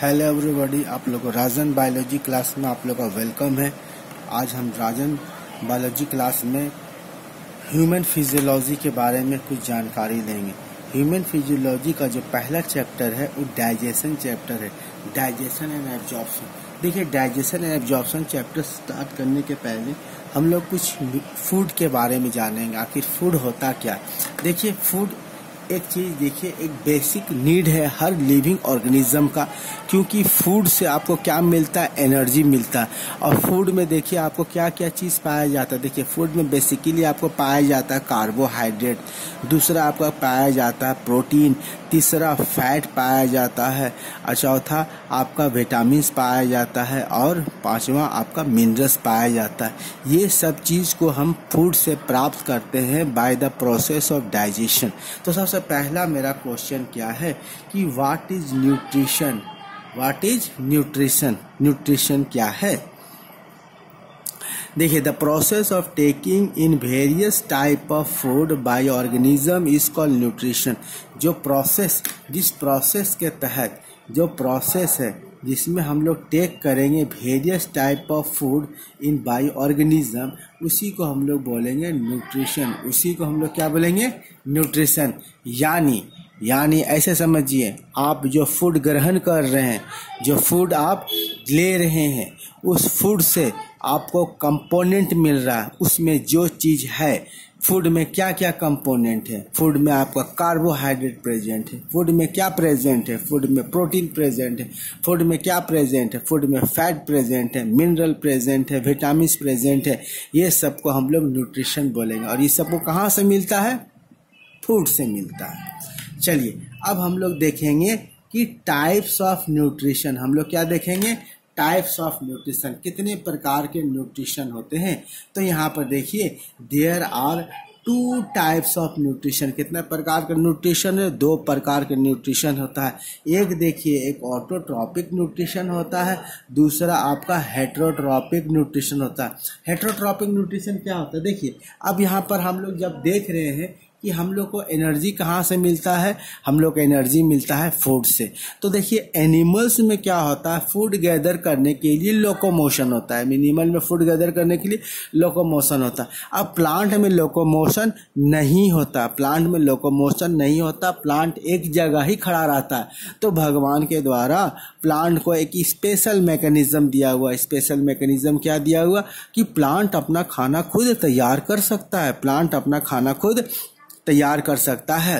Hello everybody, आप लोग को राजन बायोलॉजी क्लास में आप लोग का वेलकम है। आज हम राजन बायोलॉजी क्लास में ह्यूमन फिजियोलॉजी के बारे में कुछ जानकारी लेंगे। ह्यूमन फिजियोलॉजी का जो पहला चैप्टर है वो डाइजेशन चैप्टर है, डाइजेशन एंड एब्जॉर्प्शन। देखिए, digestion and absorption chapter start करने के पहले हम लोग कुछ फूड के बारे में जानेंगे। आखिर फूड होता क्या? देखिए, फूड एक चीज़, देखिए, एक बेसिक नीड है हर लिविंग ऑर्गेनिज्म का, क्योंकि फूड से आपको क्या मिलता है? एनर्जी मिलता है। और फूड में देखिए आपको क्या क्या चीज़ पाया जाता है। देखिए, फूड में बेसिकली आपको पाया जाता है कार्बोहाइड्रेट, दूसरा आपका पाया जाता है प्रोटीन, तीसरा फैट पाया जाता है, और चौथा आपका विटामिन्स पाया जाता है, और पांचवा आपका मिनरल्स पाया जाता है। ये सब चीज़ को हम फूड से प्राप्त करते हैं by the process of digestion. तो सबसे पहला मेरा क्वेश्चन क्या है कि what is nutrition? What is nutrition? Nutrition क्या है? देखिए, the process of taking in various type of food by organism is called nutrition. जो प्रोसेस, जिस प्रोसेस के तहत, जो प्रोसेस है जिसमें हम लोग टेक करेंगे various type of food in by organism, उसी को हम लोग बोलेंगे न्यूट्रिशन। उसी को हम लोग क्या बोलेंगे? न्यूट्रिशन। यानी ऐसे समझिए, आप जो फूड ग्रहण कर रहे हैं, जो फूड आप ले रहे हैं, उस फूड से आपको कंपोनेंट मिल रहा है। उसमें जो चीज़ है, फूड में क्या क्या कंपोनेंट है? फूड में आपका कार्बोहाइड्रेट प्रेजेंट है। फूड में क्या प्रेजेंट है? फूड में प्रोटीन प्रेजेंट है। फूड में क्या प्रेजेंट है? फूड में फैट प्रेजेंट है, मिनरल प्रेजेंट है, विटामिन प्रेजेंट है। ये सबको हम लोग न्यूट्रिशन बोलेंगे। और ये सबको कहाँ से मिलता है? फूड से मिलता है। चलिए, अब हम लोग देखेंगे कि टाइप्स ऑफ न्यूट्रिशन। हम लोग क्या देखेंगे? Types of nutrition. कितने प्रकार के न्यूट्रिशन होते हैं? तो यहाँ पर देखिए, there are 2 types of nutrition. कितने प्रकार का न्यूट्रिशन है? 2 प्रकार के न्यूट्रिशन होता है। एक देखिए, एक ऑटोट्रॉपिक न्यूट्रिशन होता है, दूसरा आपका हेटेरोट्रॉपिक न्यूट्रिशन होता है। हेटेरोट्रॉपिक न्यूट्रिशन क्या होता है? देखिए, अब यहाँ पर हम लोग जब देख रहे हैं कि हम लोग को एनर्जी कहाँ से मिलता है, हम लोग को एनर्जी मिलता है फूड से। तो देखिए, एनिमल्स में क्या होता है? फूड गैदर करने के लिए लोकोमोशन होता है। एनिमल में फूड गैदर करने के लिए लोकोमोशन होता है। अब प्लांट में लोकोमोशन नहीं होता। प्लांट में लोकोमोशन नहीं होता। प्लांट एक जगह ही खड़ा रहता है। तो भगवान के द्वारा प्लांट को एक स्पेशल मैकेनिज्म दिया हुआ। स्पेशल मैकेनिज्म क्या दिया हुआ? कि प्लांट अपना खाना खुद तैयार कर सकता है। प्लांट अपना खाना खुद तैयार कर सकता है।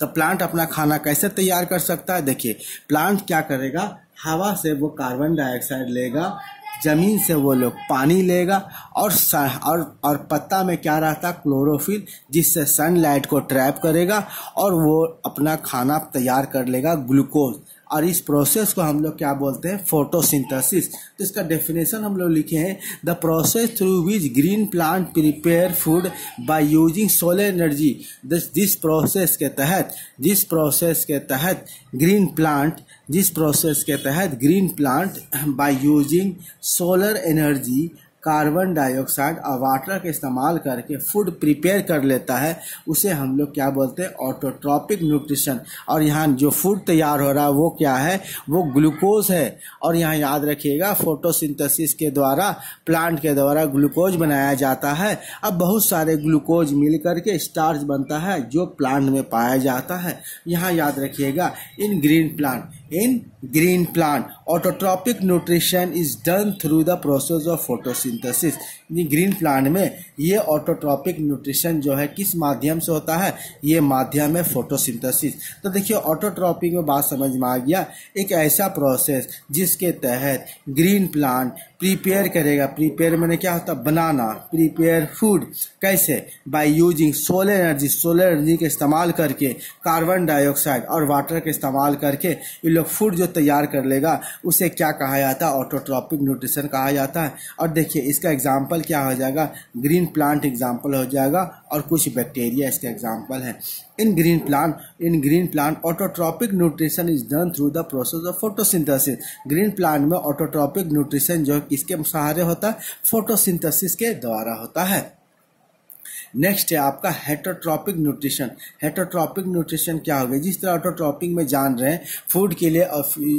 तो प्लांट अपना खाना कैसे तैयार कर सकता है? देखिए, प्लांट क्या करेगा? हवा से वो कार्बन डाइऑक्साइड लेगा, जमीन से वो लोग पानी लेगा, और पत्ता में क्या रहता? क्लोरोफिल, जिससे सनलाइट को ट्रैप करेगा और वो अपना खाना तैयार कर लेगा, ग्लूकोज। और इस प्रोसेस को हम लोग क्या बोलते हैं? फोटोसिंथेसिस। तो इसका डेफिनेशन हम लोग लिखे हैं, the process through which green plant prepare food by using solar energy. जिस प्रोसेस के तहत green plant by using solar energy, carbon dioxide और वाटर का इस्तेमाल करके फूड प्रिपेयर कर लेता है, उसे हम लोग क्या बोलते हैं? Autotrophic nutrition. और यहाँ जो फूड तैयार हो रहा है वो क्या है? वो ग्लूकोज है। और यहाँ याद रखिएगा, फोटोसिंथेसिस के द्वारा, प्लांट के द्वारा ग्लूकोज बनाया जाता है। अब बहुत सारे ग्लूकोज मिल करके स्टार्च बनता है, जो प्लांट में पाया जाता है। यहाँ याद रखिएगा, इन green plant autotrophic nutrition is done through the process of photosynthesis. Green plant में ये ऑटोट्रॉपिक न्यूट्रिशन जो है किस माध्यम से होता है? ये माध्यम है फोटोसिंथेसिस। तो देखिए, ऑटोट्रॉपिक में बात समझ में आ गया। एक ऐसा प्रोसेस जिसके तहत ग्रीन प्लांट प्रिपेयर करेगा। प्रिपेयर मैंने क्या होता? बनाना। प्रिपेयर फूड कैसे? By using solar energy. Solar energy के इस्तेमाल करके, कार्बन डाइऑक्साइड और वाटर के इस्तेमाल करके ये लोग फूड जो तैयार कर लेगा, उसे क्या कहा जाता है? ऑटोट्रॉपिक न्यूट्रिशन कहा जाता है। और देखिए, इसका एग्जाम्पल क्या हो जाएगा? ग्रीन प्लांट एग्जाम्पल हो जाएगा, और कुछ बैक्टीरिया इसके एग्जाम्पल है। इन green plant autotrophic nutrition is done through the process of photosynthesis. Green plant में ऑटोट्रॉपिक न्यूट्रिशन जो किसके सहारे होता है? फोटोसिंथेसिस के द्वारा होता है। नेक्स्ट है आपका हेटरोट्रॉपिक न्यूट्रिशन। हेटरोट्रॉपिक न्यूट्रिशन क्या होगा? जिस तरह ऑटोट्रॉपिक में जान रहे हैं फूड के लिए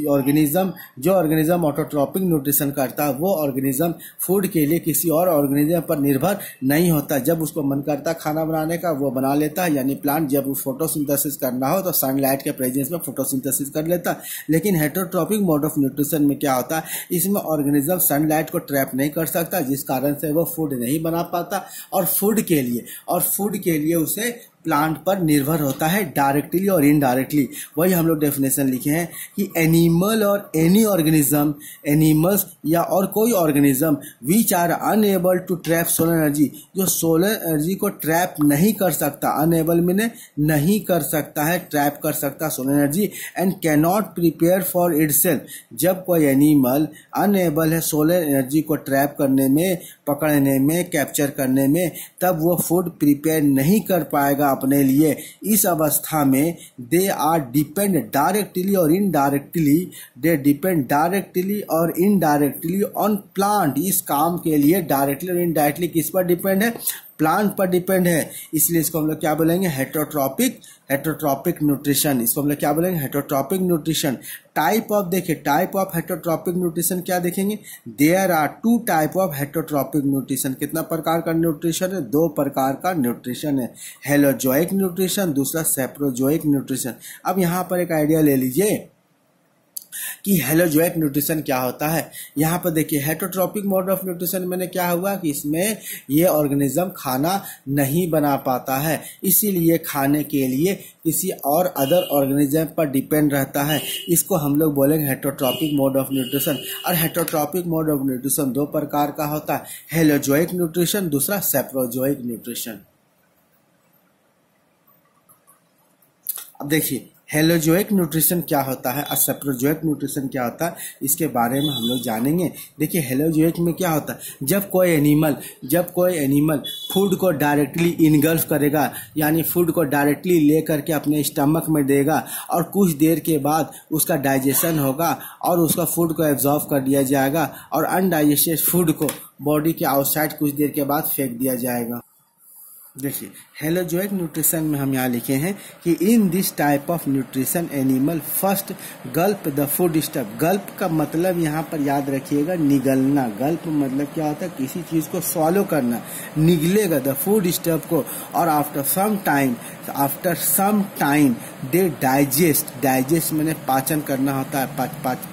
ऑर्गेनिज्म, जो ऑर्गेनिज्म ऑटोट्रॉपिक न्यूट्रिशन करता है वो ऑर्गेनिज्म फूड के लिए किसी और ऑर्गेनिज्म पर निर्भर नहीं होता। जब उसको मन करता खाना बनाने का वो बना लेता है, यानी प्लांट जब फोटोसिंथेसिस करना हो तो सनलाइट के प्रेजेंस में फोटोसिंथेसिस कर लेता है। लेकिन हेटरोट्रॉपिक मोड ऑफ न्यूट्रिशन में क्या होता है, इसमें ऑर्गेनिज्म सनलाइट को ट्रैप नहीं कर सकता, जिस कारण से वो फूड नहीं बना पाता और फूड के लिए उसे प्लांट पर निर्भर होता है डायरेक्टली और इनडायरेक्टली। वही हम लोग डेफिनेशन लिखे हैं कि एनिमल और एनी ऑर्गेनिज्म, एनिमल्स या और कोई organism which are unable to trap solar energy, जो सोलर एनर्जी को ट्रैप नहीं कर सकता, अनएबल मीने नहीं कर सकता है, ट्रैप कर सकता solar energy, and cannot prepare for itself. जब कोई एनिमल अनएबल है सोलर एनर्जी को ट्रैप करने में, पकड़ने में, कैप्चर करने में, तब वो फूड प्रिपेयर नहीं कर पाएगा अपने लिए। इस अवस्था में दे आर डिपेंड डायरेक्टली और इनडायरेक्टली, दे डिपेंड डायरेक्टली और इनडायरेक्टली ऑन प्लांट। इस काम के लिए डायरेक्टली और इनडायरेक्टली किस पर डिपेंड है? प्लांट पर डिपेंड है। इसलिए इसको हम लोग क्या बोलेंगे? Heterotrophic nutrition. इसको हम लोग क्या बोलेंगे? Heterotrophic nutrition. टाइप ऑफ, देखिए टाइप ऑफ हेटरोट्रॉपिक न्यूट्रिशन क्या देखेंगे? There are 2 type of heterotrophic nutrition. कितना प्रकार का न्यूट्रिशन है? 2 प्रकार का न्यूट्रिशन है। हेलोजोइक न्यूट्रिशन, दूसरा सेप्रोजोइक न्यूट्रिशन। अब यहाँ पर एक आइडिया ले लीजिए कि हेलोजोइक न्यूट्रिशन क्या होता है। यहाँ पर देखिए हेटरोट्रॉपिक मोड ऑफ न्यूट्रिशन में क्या हुआ कि इसमें ये ऑर्गेनिज्म खाना नहीं बना पाता है, इसीलिए खाने के लिए किसी और अदर ऑर्गेनिज्म पर डिपेंड रहता है। इसको हम लोग बोलेंगे हेटरोट्रॉपिक मोड ऑफ न्यूट्रिशन। और हेटरोट्रॉपिक मोड ऑफ न्यूट्रिशन 2 प्रकार का होता है, हेलोजोइक न्यूट्रिशन, दूसरा सेप्रोजोइक न्यूट्रिशन। अब देखिए हेलोजोइक न्यूट्रिशन क्या होता है और सेप्रोजोइक न्यूट्रिशन क्या होता है, इसके बारे में हम लोग जानेंगे। देखिए हेलोजोइक में क्या होता है, जब कोई एनिमल फूड को डायरेक्टली इनगल्फ करेगा, यानी फूड को डायरेक्टली ले करके अपने स्टमक में देगा और कुछ देर के बाद उसका डाइजेशन होगा और उसका फूड को एब्जॉर्ब कर दिया जाएगा और अनडाइजेस्टेड फूड को बॉडी के आउटसाइड कुछ देर के बाद फेंक दिया जाएगा। देखिए हेलोजोइक न्यूट्रिशन में हम यहाँ लिखे हैं कि in this type of nutrition animal first gulp the food stuff. Gulp का मतलब यहाँ पर याद रखिएगा निगलना। गल्प मतलब क्या होता है? किसी चीज को सॉलो करना, निगलेगा द फूड स्टफ को, और आफ्टर सम टाइम दे डाइजेस्ट मैंने पाचन करना होता है,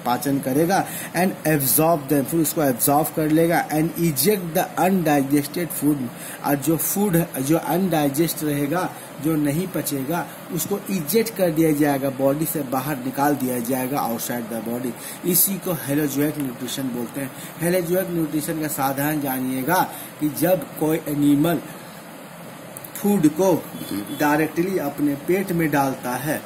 पाचन करेगा, एंड एब्जॉर्ब देम, फिर उसको एब्जॉर्ब कर लेगा, and eject the undigested food. और जो अनडाइजेस्ट रहेगा, जो नहीं पचेगा, उसको इजेक्ट कर दिया जाएगा, बॉडी से बाहर निकाल दिया जाएगा आउटसाइड द बॉडी। इसी को हेलोजोइक न्यूट्रिशन बोलते हैं। हेलोजोइक न्यूट्रिशन का साधारण जानिएगा कि जब कोई एनिमल फूड को डायरेक्टली अपने पेट में डालता है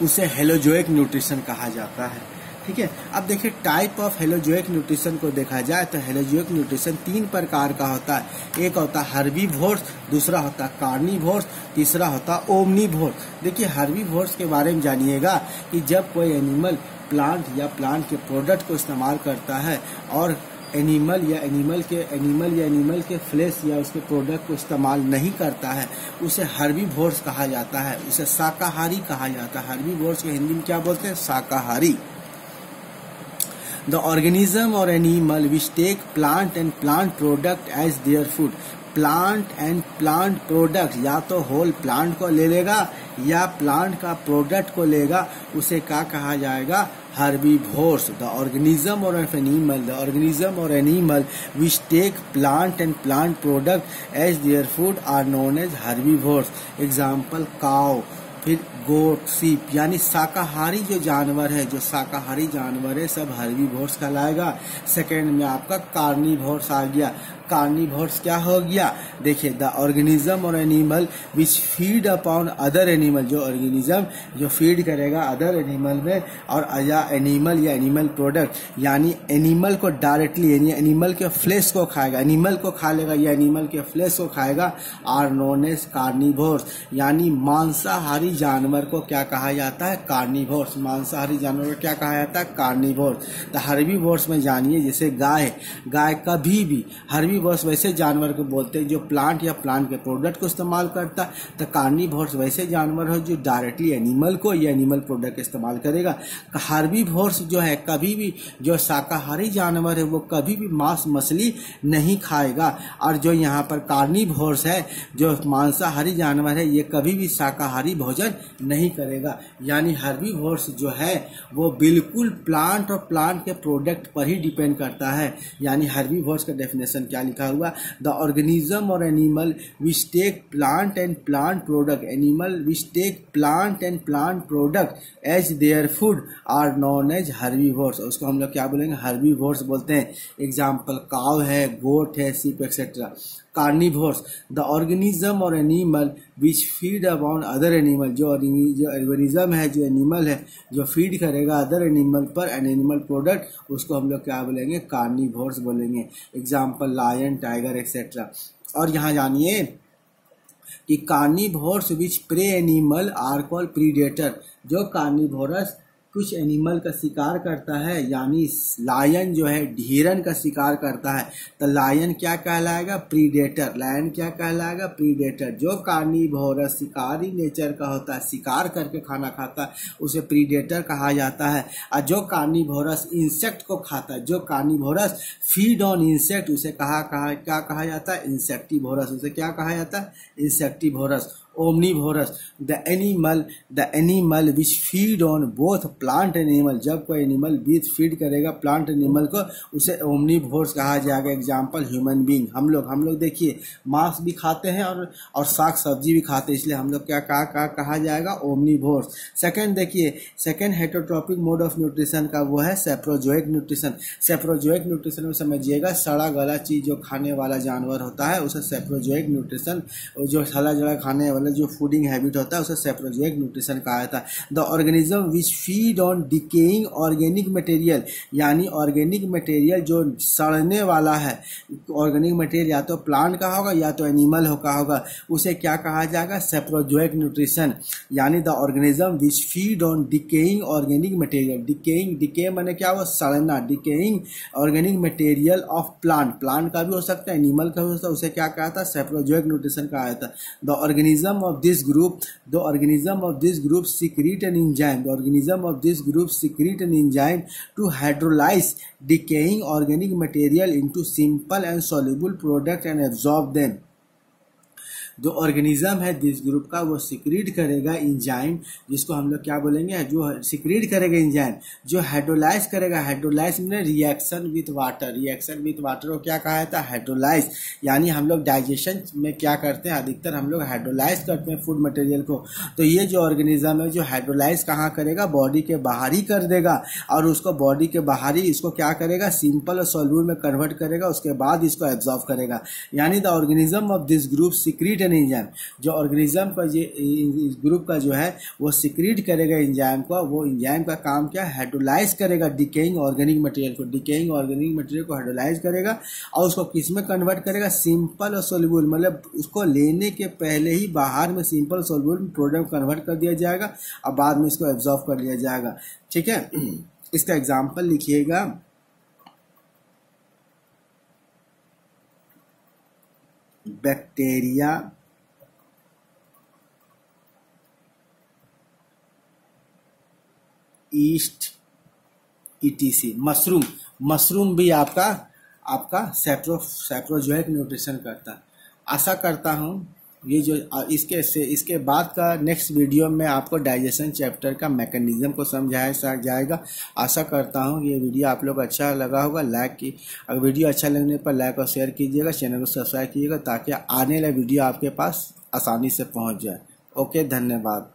उसे हेलोजोइक न्यूट्रिशन कहा जाता है। ठीक है, अब देखिए टाइप ऑफ हेलोजोइक न्यूट्रिशन को देखा जाए तो हेलोजोइक न्यूट्रिशन 3 प्रकार का होता है। एक होता है हर्बीवोर्स, दूसरा होता है कार्निवोर्स, तीसरा होता है ओमनीवोर्स। देखिए हर्बीवोर्स के बारे में जानिएगा कि जब कोई एनिमल प्लांट या प्लांट के प्रोडक्ट को इस्तेमाल करता है और एनिमल या एनिमल के फ्लेश या उसके प्रोडक्ट को इस्तेमाल नहीं करता है, उसे हर्बीवोर्स कहा जाता है, उसे शाकाहारी कहा जाता है। हर्बीवोर्स को हिंदी में क्या बोलते हैं? शाकाहारी। The organism or animal which take plant and plant product as their food. Plant and plant product, या तो होल प्लांट को ले लेगा या प्लांट का प्रोडक्ट को लेगा, उसे क्या कहा जाएगा? herbivores. The organism or animal which take plant and plant product as their food are known as herbivores. Example cow, फिर गोट, सीप, यानी शाकाहारी जो जानवर है, सब हर्बीवोर्स कहलाएगा। सेकेंड में आपका कार्निवोर्स आ गया। कार्निवोर्स क्या हो गया? देखिए द ऑर्गेनिज्म और animal which feed upon other animal, जो ऑर्गेनिज्म जो फीड करेगा अदर एनिमल में, और या एनिमल प्रोडक्ट, यानी एनिमल को डायरेक्टली एनिमल के फ्लेश को खाएगा, एनिमल को खा लेगा या एनिमल के फ्लेश को खाएगा, आर नोन एज कार्निवोर्स। यानी मांसाहारी जानवर को क्या कहा जाता है? कार्निवोर्स। मांसाहारी जानवर को क्या कहा जाता है? कार्निवोर्स। तो हर्बीवोर्स में जानिए, जैसे गाय कभी भी हर्बीवोर्स कार्निवोरस वैसे जानवर को बोलते हैं जो प्लांट या प्लांट के प्रोडक्ट को इस्तेमाल करता है। तो कार्निवोरस वैसे जानवर हो जो डायरेक्टली एनिमल को या एनिमल प्रोडक्ट इस्तेमाल करेगा। हार्बीवोरस जो है कभी भी जो शाकाहारी जानवर है वो कभी भी मांस मछली नहीं खाएगा। और जो यहाँ पर कार्निवोरस है जो मांसाहारी जानवर है ये कभी भी शाकाहारी भोजन नहीं करेगा। यानी हर्बीवोरस जो है वो बिल्कुल प्लांट और प्लांट के प्रोडक्ट पर ही डिपेंड करता है। यानी हर्बीवोरस का डेफिनेशन क्या लिखा हुआ, द ऑर्गेनिज्म और animal which take plant and plant product, animal which take plant and plant product as their food are known as herbivorous. उसको हम लोग क्या बोलेंगे, हर्बीवोरस बोलते हैं। एग्जाम्पल काव है, गोट है, sheep etcetera. Carnivorous the organism और animal which feed upon other animal, जो ऑर्गेनिज्म है जो एनिमल है जो फीड करेगा अदर एनिमल पर एन एनिमल प्रोडक्ट, उसको हम लोग क्या बोलेंगे, कार्निवोरस बोलेंगे। Example lion, tiger etcetera. और यहाँ जानिए कि carnivorous which prey animal are called predator. जो कार्निवोरस कुछ एनिमल का शिकार करता है, यानी लायन जो है हिरन का शिकार करता है, तो लायन क्या कहलाएगा, प्रीडेटर। लायन क्या कहलाएगा, प्रीडेटर। जो कार्निवोरस शिकारी नेचर का होता है, शिकार करके खाना खाता है, उसे प्रीडेटर कहा जाता है। और जो कार्निवोरस इंसेक्ट को खाता है, जो कार्निवोरस फीड ऑन इंसेक्ट, उसे क्या कहा जाता है, इंसेक्टिवोरस। उसे क्या कहा जाता है, insectivorous. Omnivorous the animal which feed on both plant and animal. जब कोई एनिमल बीच फीड करेगा प्लांट एनिमल को, उसे ओमनीवोरस कहा जाएगा। एग्जाम्पल ह्यूमन बीइंग, हम लोग देखिए मांस भी खाते हैं और साग सब्जी भी खाते हैं, इसलिए हम लोग क्या कहा जाएगा, ओमनीवोरस। सेकंड देखिए, second heterotrophic mode of nutrition का वो है सेप्रोजोइक न्यूट्रिशन। सेप्रोजोइक न्यूट्रिशन में समझिएगा सड़ा गला चीज जो खाने वाला जानवर होता है उसे सेप्रोजोइक न्यूट्रिशन, जो सड़ा जड़ा खाने वाला जो फूडिंग हैबिट होता है उसे सेप्रोजोइक न्यूट्रिशन कहा जाता है। The organism which feed on decaying organic material, यानी ऑर्गेनिक मटेरियल जो सड़ने वाला है, ऑर्गेनिक मटेरियल या तो प्लांट का होगा या तो एनिमल का होगा, उसे क्या कहा जाएगा, सेप्रोजोइक न्यूट्रिशन। यानी the organism which feed on decaying organic material. Decay माने क्या, वो सड़ना, decaying organic material of plant, plant का भी हो सकता है, एनिमल का भी हो सकता है, उसे क्या कहा था, सेप्रोजोइक न्यूट्रिशन कहा जाता है। The organism of this group secrete an enzyme. The organism of this group secrete an enzyme to hydrolyze decaying organic material into simple and soluble product and absorb them. जो ऑर्गेनिज्म है this group का वो secrete करेगा enzyme, जिसको हम लोग क्या बोलेंगे, जो सिक्रीट करेगा इंजाइम, जो हाइड्रोलाइज करेगा। हाइड्रोलाइज में reaction with water, reaction with water को क्या कहा जाता है, हाइड्रोलाइज। यानी हम लोग डाइजेशन में क्या करते हैं, अधिकतर हम लोग हाइड्रोलाइज करते हैं फूड मटेरियल को। तो ये जो ऑर्गेनिज्म है जो हाइड्रोलाइज कहाँ करेगा, बॉडी के बाहर ही कर देगा, और उसको बॉडी के बाहर ही इसको क्या करेगा, सिंपल और सॉल्यूबल में कन्वर्ट करेगा, उसके बाद इसको एब्जॉर्ब करेगा। यानी the organism of this group secrete enzyme, जो ऑर्गेनिज्म का इस ग्रुप का जो है वो सिक्रीट करेगा एंजाइम को। वो एंजाइम का काम क्या, हाइड्रोलाइज करेगा डिकेइंग ऑर्गेनिक मटेरियल को, डिकेइंग ऑर्गेनिक मटेरियल को हाइड्रोलाइज करेगा और उसको किस में कन्वर्ट करेगा, सिंपल और सोल्यूबल, मतलब उसको लेने के पहले ही बाहर में सिंपल सोल्यूबल प्रोडक्ट कन्वर्ट कर दिया जाएगा और बाद में इसको एब्जॉर्ब कर लिया जाएगा। ठीक है, इसका एग्जाम्पल लिखिएगा, बैक्टीरिया, ईस्ट, ईटीसी। मशरूम भी आपका सेप्रोजोइक न्यूट्रिशन करता है। आशा करता हूँ ये जो इसके बाद का नेक्स्ट वीडियो में आपको डाइजेशन चैप्टर का मैकेनिज्म को समझाया जाएगा। आशा करता हूँ ये वीडियो आप लोग अच्छा लगा होगा। अगर वीडियो अच्छा लगने पर लाइक और शेयर कीजिएगा, चैनल को सब्सक्राइब कीजिएगा ताकि आने वाला वीडियो आपके पास आसानी से पहुँच जाए। ओके, धन्यवाद।